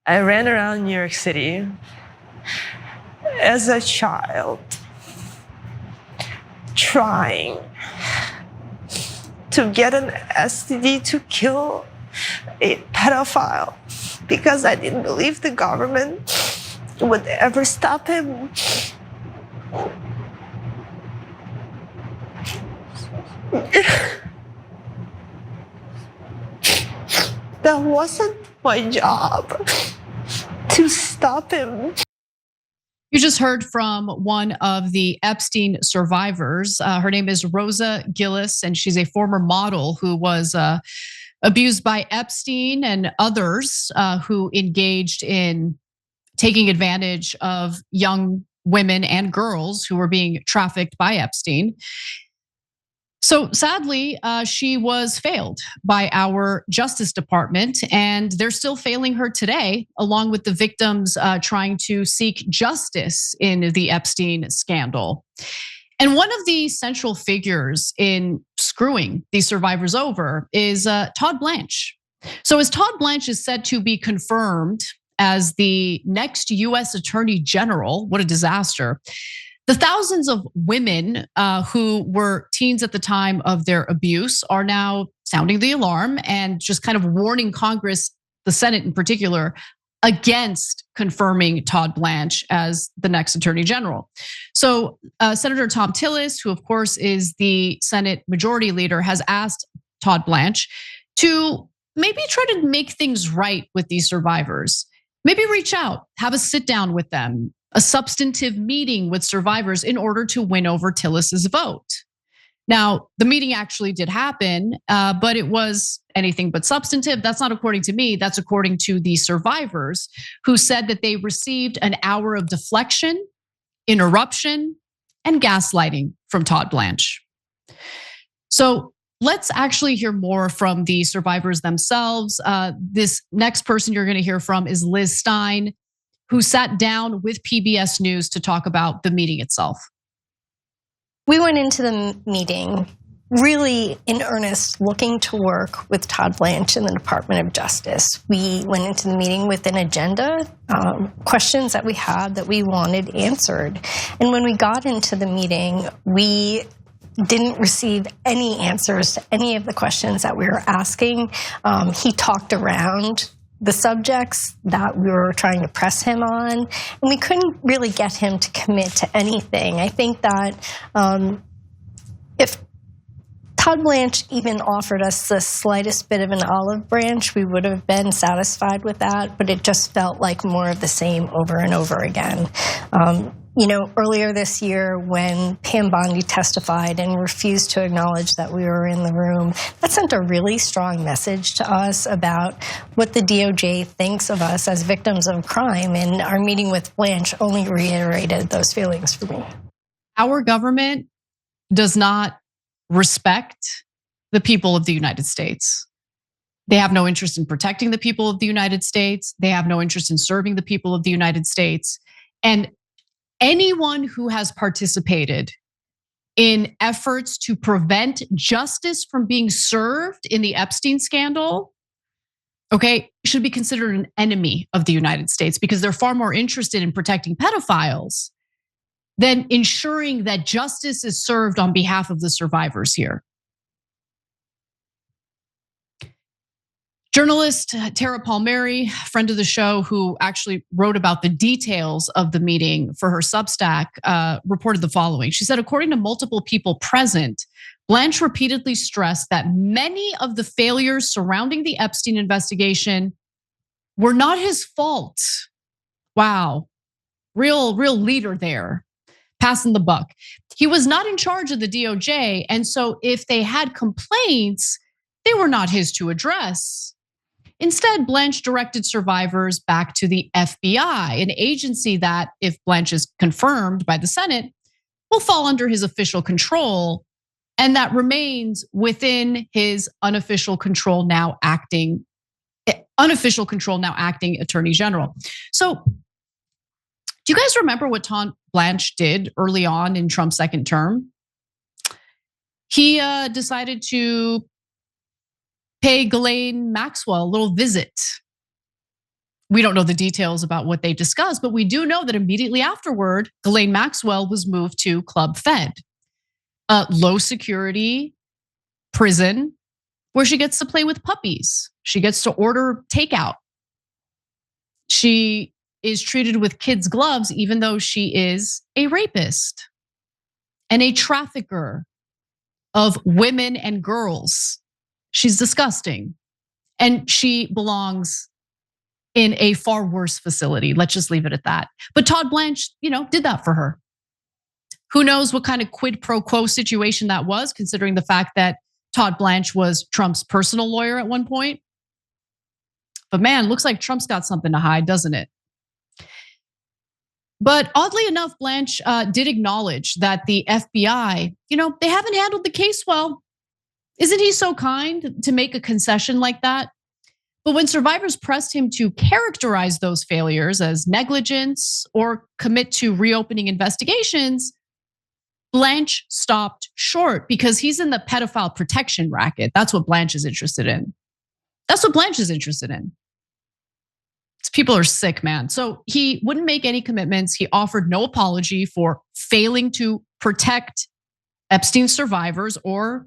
I ran around New York City as a child, trying to get an STD to kill a pedophile because I didn't believe the government would ever stop him. That wasn't my job to stop him. You just heard from one of the Epstein survivors. Her name is Rosa Gillis, and she's a former model who was abused by Epstein and others who engaged in taking advantage of young women and girls who were being trafficked by Epstein. So sadly, she was failed by our Justice Department, and they're still failing her today, along with the victims trying to seek justice in the Epstein scandal. And one of the central figures in screwing these survivors over is Todd Blanche. So as Todd Blanche is said to be confirmed as the next US Attorney General, what a disaster. The thousands of women who were teens at the time of their abuse are now sounding the alarm and just kind of warning Congress, the Senate in particular, against confirming Todd Blanche as the next Attorney General. So Senator Tom Tillis, who of course is the Senate Majority Leader, has asked Todd Blanche to maybe try to make things right with these survivors. Maybe reach out, have a sit down with them, a substantive meeting with survivors in order to win over Tillis's vote. Now, the meeting actually did happen, but it was anything but substantive. That's not according to me, that's according to the survivors who said that they received an hour of deflection, interruption, and gaslighting from Todd Blanche. So let's actually hear more from the survivors themselves. This next person you're gonna hear from is Liz Stein, who sat down with PBS News to talk about the meeting itself. We went into the meeting really in earnest, looking to work with Todd Blanche in the Department of Justice. We went into the meeting with an agenda, questions that we had that we wanted answered. And when we got into the meeting, we didn't receive any answers to any of the questions that we were asking. He talked around the subjects that we were trying to press him on, and we couldn't really get him to commit to anything. I think that if Todd Blanche even offered us the slightest bit of an olive branch, we would have been satisfied with that, but it just felt like more of the same over and over again. Earlier this year when Pam Bondi testified and refused to acknowledge that we were in the room, that sent a really strong message to us about what the DOJ thinks of us as victims of crime. And our meeting with Blanche only reiterated those feelings for me. Our government does not respect the people of the United States. They have no interest in protecting the people of the United States. They have no interest in serving the people of the United States. And anyone who has participated in efforts to prevent justice from being served in the Epstein scandal, okay, should be considered an enemy of the United States because they're far more interested in protecting pedophiles than ensuring that justice is served on behalf of the survivors here. Journalist Tara Palmieri, friend of the show, who actually wrote about the details of the meeting for her Substack, reported the following. She said, according to multiple people present, Blanche repeatedly stressed that many of the failures surrounding the Epstein investigation were not his fault. Wow, real leader there, passing the buck. He was not in charge of the DOJ, and so if they had complaints, they were not his to address. Instead, Blanche directed survivors back to the FBI, an agency that, if Blanche is confirmed by the Senate, will fall under his official control, and that remains within his unofficial control now acting Attorney General. So, do you guys remember what Todd Blanche did early on in Trump's second term? He decided to pay Ghislaine Maxwell a little visit We don't know the details about what they discussed, but we do know that immediately afterward, Ghislaine Maxwell was moved to Club Fed, a low security prison where she gets to play with puppies. She gets to order takeout. She is treated with kids' gloves, even though she is a rapist and a trafficker of women and girls. She's disgusting. And she belongs in a far worse facility. Let's just leave it at that. But Todd Blanche, did that for her. Who knows what kind of quid pro quo situation that was, considering the fact that Todd Blanche was Trump's personal lawyer at one point. But man, looks like Trump's got something to hide, doesn't it? But oddly enough, Blanche did acknowledge that the FBI, they haven't handled the case well. Isn't he so kind to make a concession like that? But when survivors pressed him to characterize those failures as negligence or commit to reopening investigations, Blanche stopped short because he's in the pedophile protection racket. That's what Blanche is interested in. That's what Blanche is interested in. These people are sick, man. So he wouldn't make any commitments. He offered no apology for failing to protect Epstein survivors or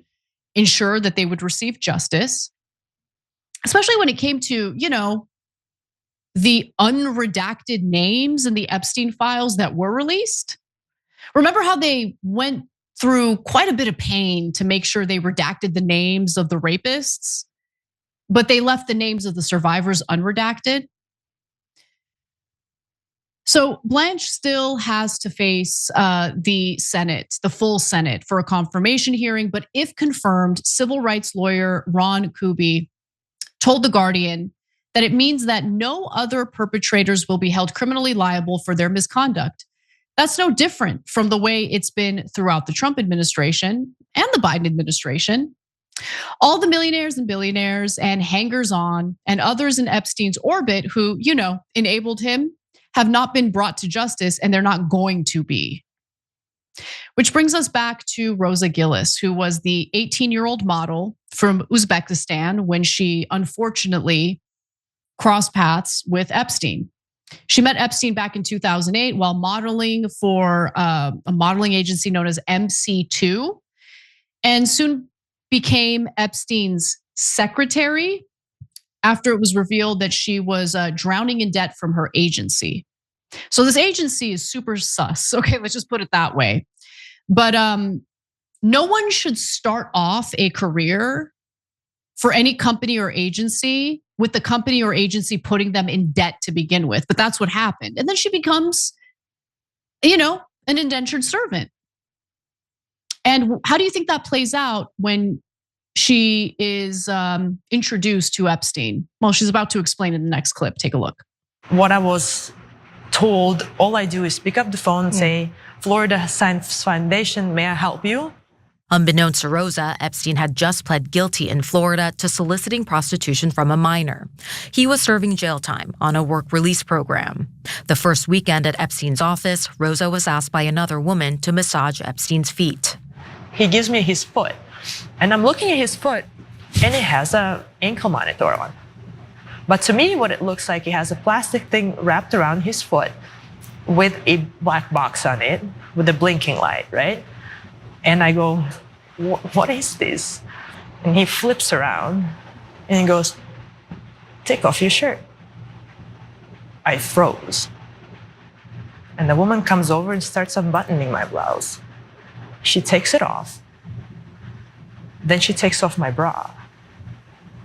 ensure that they would receive justice, especially when it came to, the unredacted names in the Epstein files that were released. Remember how they went through quite a bit of pain to make sure they redacted the names of the rapists, but they left the names of the survivors unredacted? So Blanche still has to face the Senate, the full Senate, for a confirmation hearing. But if confirmed, civil rights lawyer Ron Kuby told The Guardian that it means that no other perpetrators will be held criminally liable for their misconduct. That's no different from the way it's been throughout the Trump administration and the Biden administration. All the millionaires and billionaires and hangers-on and others in Epstein's orbit who, enabled him have not been brought to justice, and they're not going to be. Which brings us back to Rosa Gillis, who was the 18-year-old model from Uzbekistan when she unfortunately crossed paths with Epstein. She met Epstein back in 2008 while modeling for a modeling agency known as MC2, and soon became Epstein's secretary after it was revealed that she was drowning in debt from her agency. So this agency is super sus. Okay, let's just put it that way. But no one should start off a career for any company or agency with the company or agency putting them in debt to begin with. But that's what happened. And then she becomes, an indentured servant. And how do you think that plays out when she is introduced to Epstein? Well, she's about to explain in the next clip. Take a look. What I was told, all I do is pick up the phone and say, Florida Science Foundation, may I help you? Unbeknownst to Rosa, Epstein had just pled guilty in Florida to soliciting prostitution from a minor. He was serving jail time on a work release program. The first weekend at Epstein's office, Rosa was asked by another woman to massage Epstein's feet. He gives me his foot, and I'm looking at his foot, and it has an ankle monitor on. But to me, what it looks like, he has a plastic thing wrapped around his foot with a black box on it with a blinking light, right? And I go, what is this? And he flips around and he goes, take off your shirt. I froze. And the woman comes over and starts unbuttoning my blouse. She takes it off. Then she takes off my bra.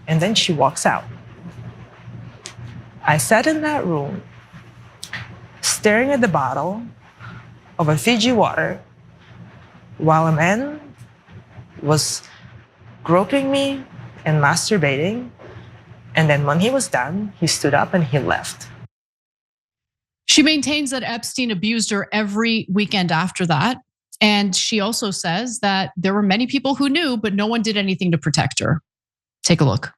And then she walks out. I sat in that room staring at the bottle of a Fiji water while a man was groping me and masturbating. And then when he was done, he stood up and he left. She maintains that Epstein abused her every weekend after that. And she also says that there were many people who knew, but no one did anything to protect her. Take a look.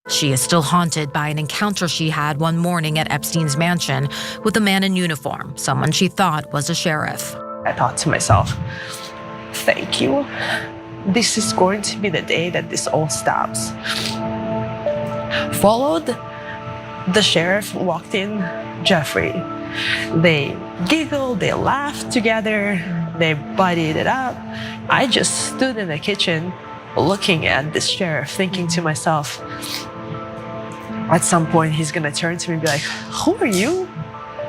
She is still haunted by an encounter she had one morning at Epstein's mansion with a man in uniform, someone she thought was a sheriff. I thought to myself, thank you. This is going to be the day that this all stops. Followed the sheriff walked in, Jeffrey. They giggled, they laughed together, they buddied it up. I just stood in the kitchen looking at this sheriff, thinking to myself, at some point he's gonna turn to me and be like, who are you?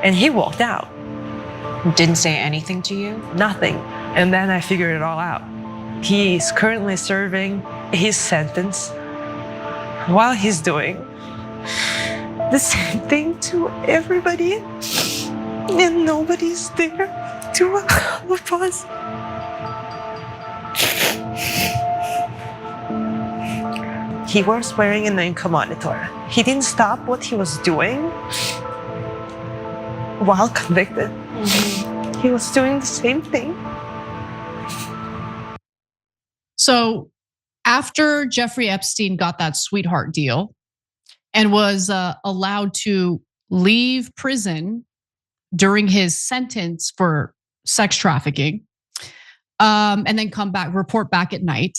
And he walked out. Didn't say anything to you? Nothing. And then I figured it all out. He's currently serving his sentence while he's doing the same thing to everybody, and nobody's there to help us. He was wearing an ankle monitor. He didn't stop what he was doing while convicted. He was doing the same thing. So after Jeffrey Epstein got that sweetheart deal and was allowed to leave prison during his sentence for sex trafficking, and then come back, report back at night,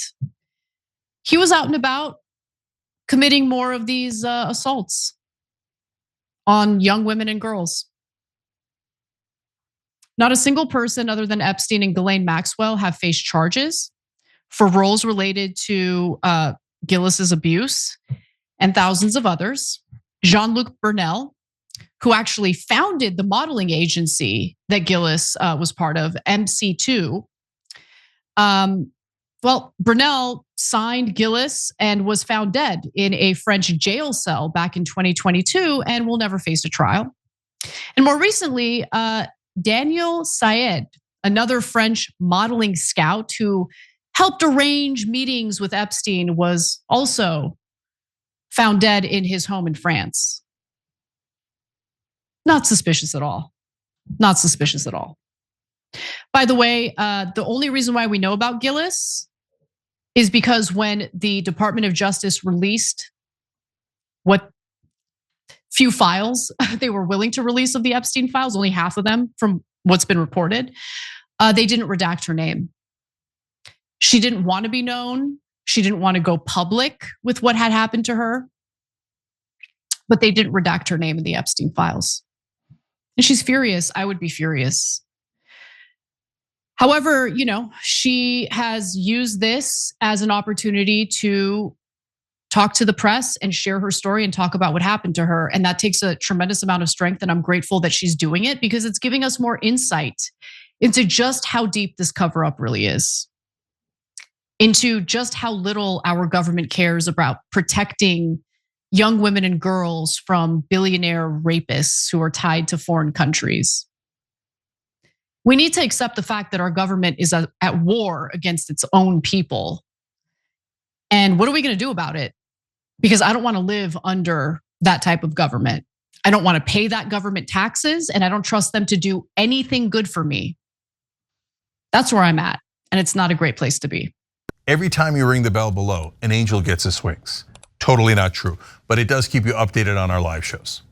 he was out and about committing more of these assaults on young women and girls. Not a single person other than Epstein and Ghislaine Maxwell have faced charges for roles related to Gillis's abuse, and thousands of others. Jean-Luc Burnell, who actually founded the modeling agency that Gillis was part of, MC2. Well, Burnell signed Gillis and was found dead in a French jail cell back in 2022 and will never face a trial. And more recently, Daniel Syed, another French modeling scout who helped arrange meetings with Epstein, was also found dead in his home in France. Not suspicious at all. Not suspicious at all. By the way, the only reason why we know about Gillis is because when the Department of Justice released what few files they were willing to release of the Epstein files, only half of them from what's been reported, they didn't redact her name. She didn't want to be known. She didn't want to go public with what had happened to her, but they didn't redact her name in the Epstein files. And she's furious. I would be furious. However, she has used this as an opportunity to talk to the press and share her story and talk about what happened to her. And that takes a tremendous amount of strength. And I'm grateful that she's doing it because it's giving us more insight into just how deep this cover up really is, into just how little our government cares about protecting young women and girls from billionaire rapists who are tied to foreign countries. We need to accept the fact that our government is at war against its own people. And what are we going to do about it? Because I don't want to live under that type of government. I don't want to pay that government taxes, and I don't trust them to do anything good for me. That's where I'm at, and it's not a great place to be. Every time you ring the bell below, an angel gets his wings. Totally not true, but it does keep you updated on our live shows.